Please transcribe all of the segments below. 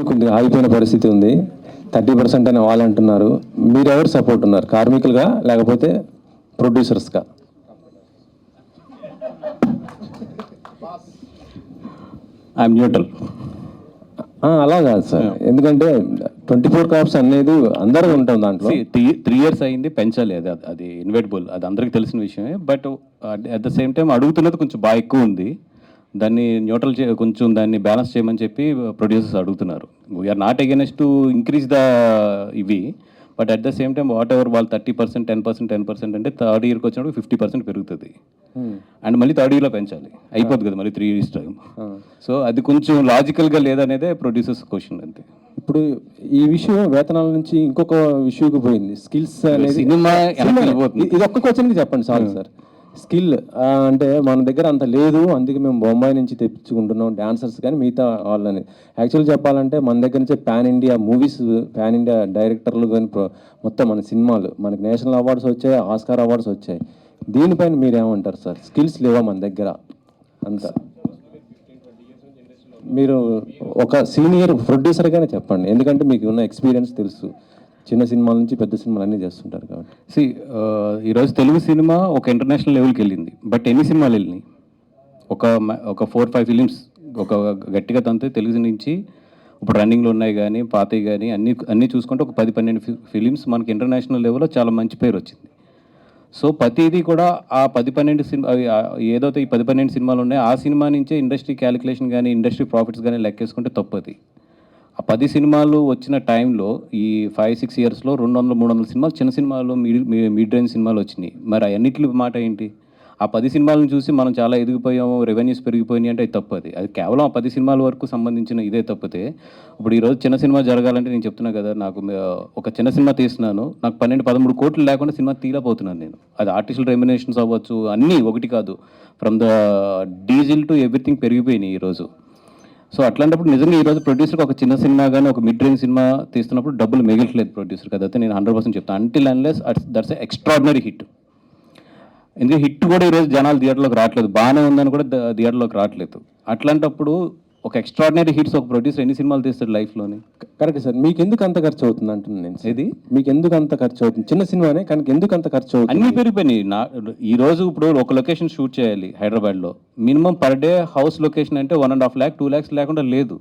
కొద్దిగా ఆగిపోయిన పరిస్థితి ఉంది. 30% అని వాళ్ళు అంటున్నారు. మీరు ఎవరు సపోర్ట్ ఉన్నారు, కార్మికులుగా లేకపోతే ప్రొడ్యూసర్స్గా? I'm neutral. అలా కాదు సార్, ఎందుకంటే 24 క్రాప్స్ అనేది అందరూ ఉంటాం దాంట్లో. 3 years అయింది, పెంచాలి. అది ఇన్వెటబుల్, అది అందరికీ తెలిసిన విషయమే. But at the same time అడుగుతున్నది కొంచెం బాగా ఎక్కువ ఉంది. దాన్ని న్యూట్రల్ కొంచెం దాన్ని బ్యాలెన్స్ చేయమని చెప్పి ప్రొడ్యూసర్స్ అడుగుతున్నారు. We are not against to increase the ఇవి, but at the same time whatever వాళ్ళు 30%, 10% అంటే థర్డ్ ఇయర్కి వచ్చినప్పుడు 50% పెరుగుతుంది. అండ్ మళ్ళీ థర్డ్ ఇయర్లో పెంచాలి, అయిపోద్ది కదా మళ్ళీ 3 years టైం. సో అది కొంచెం లాజికల్గా లేదనేదే ప్రొడ్యూసర్స్ క్వశ్చన్ అంతే. ఇప్పుడు ఈ విషయం వేతనాల నుంచి ఇంకొక విషయంకి పోయింది, స్కిల్స్ అనేది. సినిమా ఇది ఒక్క క్వశ్చన్కి చెప్పండి చాలు సార్. స్కిల్ అంటే మన దగ్గర అంత లేదు, అందుకే మేము బొంబాయి నుంచి తెప్పించుకుంటున్నాం డాన్సర్స్ కానీ మిగతా వాళ్ళని. యాక్చువల్ చెప్పాలంటే మన దగ్గర నుంచి pan India movies, pan India డైరెక్టర్లు కానీ మొత్తం మన సినిమాలు మనకి నేషనల్ అవార్డ్స్ వచ్చాయి, ఆస్కార్ అవార్డ్స్ వచ్చాయి. దీనిపైన మీరు ఏమంటారు సార్? స్కిల్స్ లేవా మన దగ్గర అంత? మీరు ఒక సీనియర్ ప్రొడ్యూసర్గానే చెప్పండి, ఎందుకంటే మీకు ఉన్న ఎక్స్పీరియన్స్ తెలుసు, చిన్న సినిమాల నుంచి పెద్ద సినిమాలు అన్నీ చేస్తుంటారు కాబట్టి. ఈరోజు తెలుగు సినిమా ఒక ఇంటర్నేషనల్ లెవెల్కి వెళ్ళింది. బట్ ఎన్ని సినిమాలు వెళ్ళినాయి? ఒక 4-5 ఫిలిమ్స్ ఒక గట్టిగా తంతే తెలుగు నుంచి ఇప్పుడు రన్నింగ్లో ఉన్నాయి కానీ పాతవి కానీ అన్నీ చూసుకుంటే ఒక 10-12 ఫిలిమ్స్ మనకి ఇంటర్నేషనల్ లెవెల్లో చాలా మంచి పేరు వచ్చింది. సో ప్రతిదీ కూడా ఆ 10-12 సినిమా ఏదైతే ఈ 10-12 సినిమాలు ఉన్నాయో ఆ సినిమా నుంచే ఇండస్ట్రీ క్యాలిక్యులేషన్ కానీ ఇండస్ట్రీ ప్రాఫిట్స్ కానీ లెక్కేసుకుంటే తప్పది. ఆ 10 సినిమాలు వచ్చిన టైంలో ఈ 5-6 ఇయర్స్లో 200-300 సినిమాలు చిన్న సినిమాలు, మిడ్ రేంజ్ సినిమాలు వచ్చినాయి. మరి అన్నిటి మాట ఏంటి? ఆ 10 సినిమాలను చూసి మనం చాలా ఎదిగిపోయాము, రెవెన్యూస్ పెరిగిపోయినాయి అంటే అది తప్పది. అది కేవలం ఆ 10 సినిమాల వరకు సంబంధించిన ఇదే తప్పితే, ఇప్పుడు ఈరోజు చిన్న సినిమా జరగాలంటే నేను చెప్తున్నా కదా, నాకు ఒక చిన్న సినిమా తీస్తున్నాను, నాకు 12-13 కోట్లు లేకుండా సినిమా తీయలేకపోతున్నాను నేను. అది ఆర్టిఫిషియల్ రెమ్యునేషన్స్ అవ్వచ్చు, అన్నీ ఒకటి కాదు, from the diesel to everything పెరిగిపోయినాయి ఈరోజు. సో అట్లాంటప్పుడు నిజంగా ఈరోజు ప్రొడ్యూసర్కి ఒక చిన్న సినిమా కానీ ఒక మిడ్ రేంజ్ సినిమా తీస్తున్నప్పుడు డబ్బులు మిగలట్లేదు ప్రొడ్యూసర్కి. అదైతే నేను 100% చెప్తాను. Until unless that's extraordinary hit. ఎందుకంటే హిట్ కూడా ఈరోజు జనాలు థియేటర్లోకి రావట్లేదు, బాగానే ఉందని కూడా థియేటర్లోకి రావట్లేదు. అట్లాంటప్పుడు ఒక ఎక్స్ట్రాడినరీ హిట్స్ ఒక ప్రొడ్యూసర్ ఎన్ని సినిమాలు తీస్తాడు లైఫ్లోని? Correct sir. మీకు ఎందుకు అంత ఖర్చు అవుతుంది అంటున్నాను నేను. ఇది మీకు ఎందుకు అంత ఖర్చు అవుతుంది? చిన్న సినిమానే కానీ ఎందుకు అంత ఖర్చు అవుతుంది? అన్నీ పెరిగిపోయినాయి. ఈరోజు ఇప్పుడు ఒక లొకేషన్ షూట్ చేయాలి హైదరాబాద్లో, minimum per day house location అంటే 1.5 lakh 2 lakhs లేకుండా లేదు.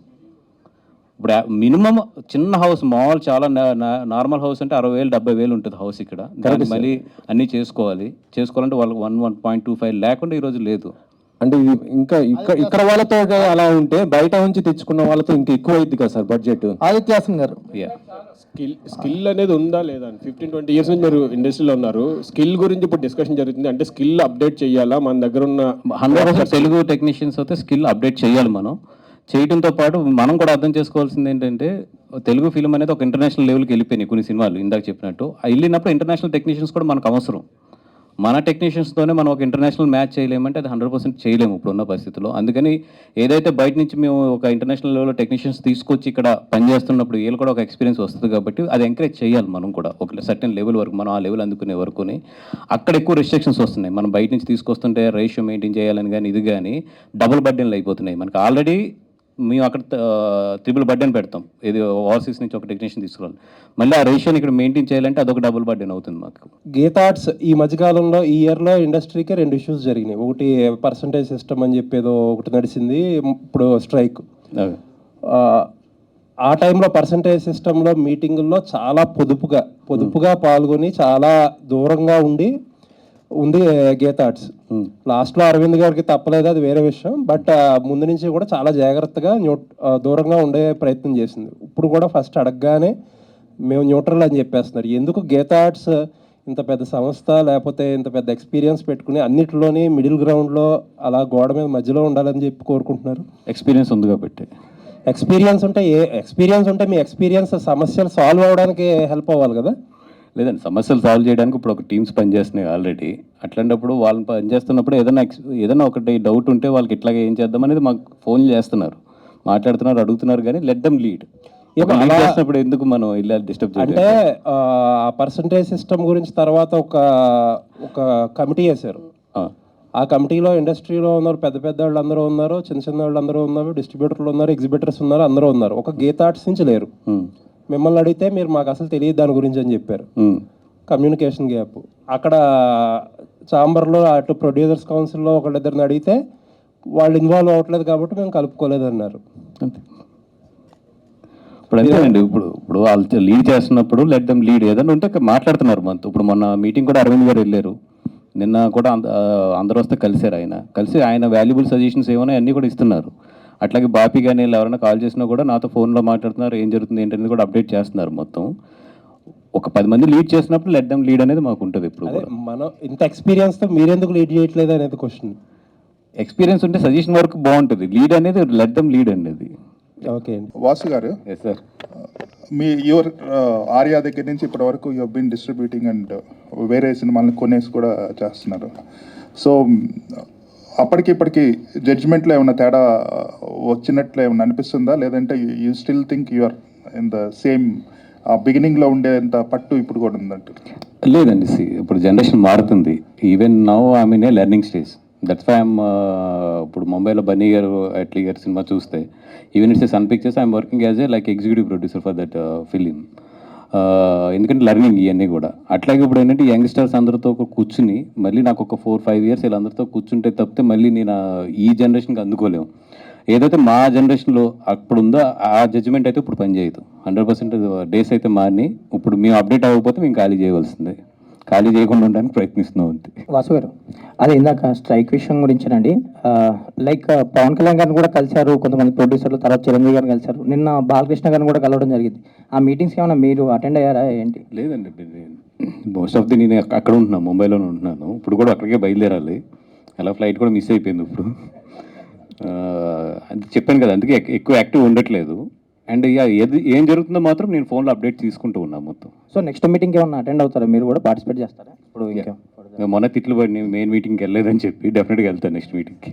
ఇప్పుడు మినిమం చిన్న హౌస్ మామూలు చాలా నార్మల్ హౌస్ అంటే 60,000 70,000 ఉంటుంది హౌస్ ఇక్కడ. దాన్ని మళ్ళీ అన్నీ చేసుకోవాలంటే వాళ్ళకి 1.25 లేకుండా ఈరోజు లేదు. అంటే ఇంకా ఇక్కడ వాళ్ళతో అలా ఉంటే బయట నుంచి తెచ్చుకున్న వాళ్ళతో ఇంకా ఎక్కువ అయింది కదా సార్ బడ్జెట్. ఆదిత్యాసన్ గారు, స్కిల్ అనేది ఉందా లేదా? 15-20 years నుంచి మీరు ఇండస్ట్రీలో ఉన్నారు, స్కిల్ గురించి ఇప్పుడు డిస్కషన్ జరుగుతుంది. అంటే స్కిల్ అప్డేట్ చేయాలా? మన దగ్గర ఉన్న 100% తెలుగు టెక్నీషియన్స్ అయితే స్కిల్ అప్డేట్ చేయాలి. మనం చేయడంతో పాటు మనం కూడా అర్థం చేసుకోవాల్సింది ఏంటంటే, తెలుగు ఫిల్మ్ అనేది ఒక ఇంటర్నేషనల్ లెవెల్కి వెళ్ళిపోయినాయి కొన్ని సినిమాలు. ఇందాక చెప్పినట్టు వెళ్ళినప్పుడు ఇంటర్నేషనల్ టెక్నీషియన్స్ కూడా మనకు అవసరం. మన టెక్నీషియన్స్తోనే మనం ఒక ఇంటర్నేషనల్ మ్యాచ్ చేయలేమంటే అది 100% చేయలేము ఇప్పుడున్న పరిస్థితుల్లో. అందుకని ఏదైతే బయట నుంచి మేము ఒక ఇంటర్నేషనల్ లెవెల్లో టెక్నీషియన్స్ తీసుకొచ్చి ఇక్కడ పనిచేస్తున్నప్పుడు వీళ్ళు కూడా ఒక ఎక్స్పీరియన్స్ వస్తుంది కాబట్టి అది ఎంకరేజ్ చేయాలి మనం కూడా. ఒక సర్టెన్ లెవెల్ వరకు మనం ఆ లెవెల్ అందుకునే వరకుని అక్కడ ఎక్కువ రెస్ట్రిక్షన్స్ వస్తున్నాయి. మనం బయట నుంచి తీసుకొస్తుంటే రేషియో మెయింటైన్ చేయాలని కానీ ఇది కానీ డబుల్ బర్డెన్లు అయిపోతున్నాయి మనకి. ఆల్రెడీ మేము అక్కడ ట్రిపుల్ బర్డెన్ పెడతాం, ఇది ఓవర్సీస్ నుంచి ఒక టెక్నీషియన్ తీసుకురావాలి, మళ్ళీ ఆ రేషియోని ఇక్కడ మెయింటైన్ చేయాలంటే అదొక డబుల్ బర్డెన్ అవుతుంది మాకు. గీతా ఆర్ట్స్ ఈ మధ్యకాలంలో ఈ ఇయర్లో ఇండస్ట్రీకి 2 issues జరిగినాయి. ఒకటి పర్సంటేజ్ సిస్టమ్ అని చెప్పేదో ఒకటి నడిచింది, ఇప్పుడు స్ట్రైక్. ఆ టైంలో పర్సంటేజ్ సిస్టంలో మీటింగుల్లో చాలా పొదుపుగా పాల్గొని చాలా దూరంగా ఉంది గీతా ఆర్ట్స్. లాస్ట్లో అరవింద్ గారికి తప్పలేదు, అది వేరే విషయం. బట్ ముందు నుంచి కూడా చాలా జాగ్రత్తగా దూరంగా ఉండే ప్రయత్నం చేసింది. ఇప్పుడు కూడా ఫస్ట్ అడగగానే మేము న్యూట్రల్ అని చెప్పేస్తున్నారు. ఎందుకు గీతా ఆర్ట్స్ ఇంత పెద్ద సంస్థ, లేకపోతే ఇంత పెద్ద ఎక్స్పీరియన్స్ పెట్టుకుని అన్నిటిలోని మిడిల్ గ్రౌండ్లో అలా గోడ మీద మధ్యలో ఉండాలని చెప్పి కోరుకుంటున్నారు? ఎక్స్పీరియన్స్ ఉంది కాబట్టి. ఎక్స్పీరియన్స్ ఉంటే మీ ఎక్స్పీరియన్స్ సమస్యలు సాల్వ్ అవ్వడానికి హెల్ప్ అవ్వాలి కదా? లేదండి, సమస్యలు సాల్వ్ చేయడానికి ఇప్పుడు ఒక టీమ్స్ పనిచేస్తున్నాయి ఆల్రెడీ. అట్లాంటప్పుడు వాళ్ళు పనిచేస్తున్నప్పుడు ఏదైనా ఒకటి డౌట్ ఉంటే వాళ్ళకి ఇట్లాగే ఏం చేద్దాం అనేది మాకు ఫోన్ చేస్తున్నారు, మాట్లాడుతున్నారు, అడుగుతున్నారు. కానీ లెట్ దెమ్ లీడ్. చేసినప్పుడు ఎందుకు మనం ఇలా డిస్టర్బ్ చేయాలి? అంటే ఆ పర్సంటేజ్ సిస్టమ్ గురించి తర్వాత ఒక కమిటీ వేశారు. ఆ కమిటీలో ఇండస్ట్రీలో ఉన్నారు, పెద్ద పెద్ద వాళ్ళు అందరూ ఉన్నారు, చిన్న చిన్న వాళ్ళు అందరూ ఉన్నారు, డిస్ట్రిబ్యూటర్లు ఉన్నారు, ఎగ్జిబిటర్స్ ఉన్నారు, అందరూ ఉన్నారు. ఒక గీతా ఆర్ట్స్ నుంచి లేరు. మిమ్మల్ని అడిగితే మీరు మాకు అసలు తెలియదు దాని గురించి అని చెప్పారు. Communication gap. అక్కడ ఛాంబర్లో అటు ప్రొడ్యూసర్స్ కౌన్సిల్లో ఒకళ్ళిద్దరిని అడిగితే వాళ్ళు ఇన్వాల్వ్ అవ్వట్లేదు కాబట్టి మేము కలుపుకోలేదు అన్నారు. ఇప్పుడు అంతేనండి. ఇప్పుడు వాళ్ళు లీడ్ చేస్తున్నప్పుడు లెట్ దమ్ లీడ్. ఏదైనా ఉంటే మాట్లాడుతున్నారు మనతో. ఇప్పుడు మొన్న మీటింగ్ కూడా అరవింద్ గారు వెళ్ళారు. నిన్న కూడా అందరూ వస్తే కలిశారు. కలిసి ఆయన వాల్యుబుల్ సజెషన్స్ ఏమైనా అన్నీ కూడా ఇస్తున్నారు. అట్లాగే బాపీ కానీ ఎవరైనా కాల్ చేసినా కూడా నాతో ఫోన్లో మాట్లాడుతున్నారు, ఏం జరుగుతుంది ఏంటనేది కూడా అప్డేట్ చేస్తున్నారు. మొత్తం ఒక 10 మంది లీడ్ చేసినప్పుడు లెట్ దమ్ లీడ్ అనేది మాకు ఉంటుంది. ఇప్పుడు మనం ఇంత ఎక్స్పీరియన్స్తో మీరెందుకు లీడ్ చేయట్లేదు అనేది క్వశ్చన్. ఎక్స్పీరియన్స్ ఉంటే సజెషన్ వరకు బాగుంటుంది. లీడ్ అనేది లెట్ దమ్ లీడ్ అనేది. Okay Vasu garu, yes sir. మీ యువర్ ఆర్యా దగ్గర నుంచి ఇప్పటి వరకు యూ బీన్ డిస్ట్రిబ్యూటింగ్ అండ్ వేరే సినిమాలను కొనేసి కూడా చేస్తున్నారు. సో అప్పటికి జడ్జిమెంట్లో ఏమైనా తేడా వచ్చినట్లు ఏమైనా అనిపిస్తుందా, లేదంటే you still think you are in the same బిగినింగ్లో ఉండేంత పట్టు ఇప్పుడు కూడా ఉందంట? లేదండి, ఇప్పుడు జనరేషన్ మారుతుంది. Even now I mean a learning stage. That's why I'm ఇప్పుడు ముంబైలో బన్నీ గారు అట్లీ గారు సినిమా చూస్తే even it's Sun Pictures I'm working as a like executive producer for that film. ఎందుకంటే లెర్నింగ్ ఇవన్నీ కూడా. అట్లాగే ఇప్పుడు ఏంటంటే యంగ్స్టర్స్ అందరితో కూర్చుని మళ్ళీ నాకు ఒక 4-5 years వీళ్ళందరితో కూర్చుంటే తప్పితే మళ్ళీ నేను ఈ జనరేషన్కి అందుకోలేము. ఏదైతే మా జనరేషన్లో అప్పుడు ఉందో ఆ జడ్జిమెంట్ అయితే ఇప్పుడు పనిచేయదు. 100% డేస్ అయితే మారిని. ఇప్పుడు మేము అప్డేట్ అవ్వకపోతే మేము ఖాళీ చేయవలసిందే. ఖాళీ చేయకుండా ఉండడానికి ప్రయత్నిస్తున్నాం అంతే. వాసు గారు, అదే ఇందాక స్ట్రైక్ విషయం గురించేనండి. లైక్ పవన్ కళ్యాణ్ గారిని కూడా కలిశారు కొంతమంది ప్రొడ్యూసర్లు, తర్వాత చిరంజీవి గారిని కలిశారు. నిన్న బాలకృష్ణ గారిని కూడా కలవడం జరిగింది. ఆ మీటింగ్స్కి ఏమైనా మీరు అటెండ్ అయ్యారా ఏంటి? లేదండి, మోస్ట్ ఆఫ్ ది నేను అక్కడ ఉంటున్నాను, ముంబైలోనే ఉంటున్నాను. ఇప్పుడు కూడా అక్కడికే బయలుదేరాలి. అలా ఫ్లైట్ కూడా మిస్ అయిపోయింది ఇప్పుడు. అది చెప్పాను కదా, అందుకే ఎక్కువ యాక్టివ్ ఉండట్లేదు. అండ్ ఏం జరుగుతుందో మాత్రం నేను ఫోన్లో అప్డేట్ తీసుకుంటూ ఉన్నాను మొత్తం. సో నెక్స్ట్ మీటింగ్కి ఏమన్నా అటెండ్ అవుతారా, మీరు కూడా పార్టిసిపేట్ చేస్తారా? ఇప్పుడు ఇంకా మొన్న తిట్లు పడి మెయిన్ మీటింగ్కి వెళ్ళలేదని చెప్పి డెఫినెట్గా వెళ్తాను నెక్స్ట్ మీటింగ్కి.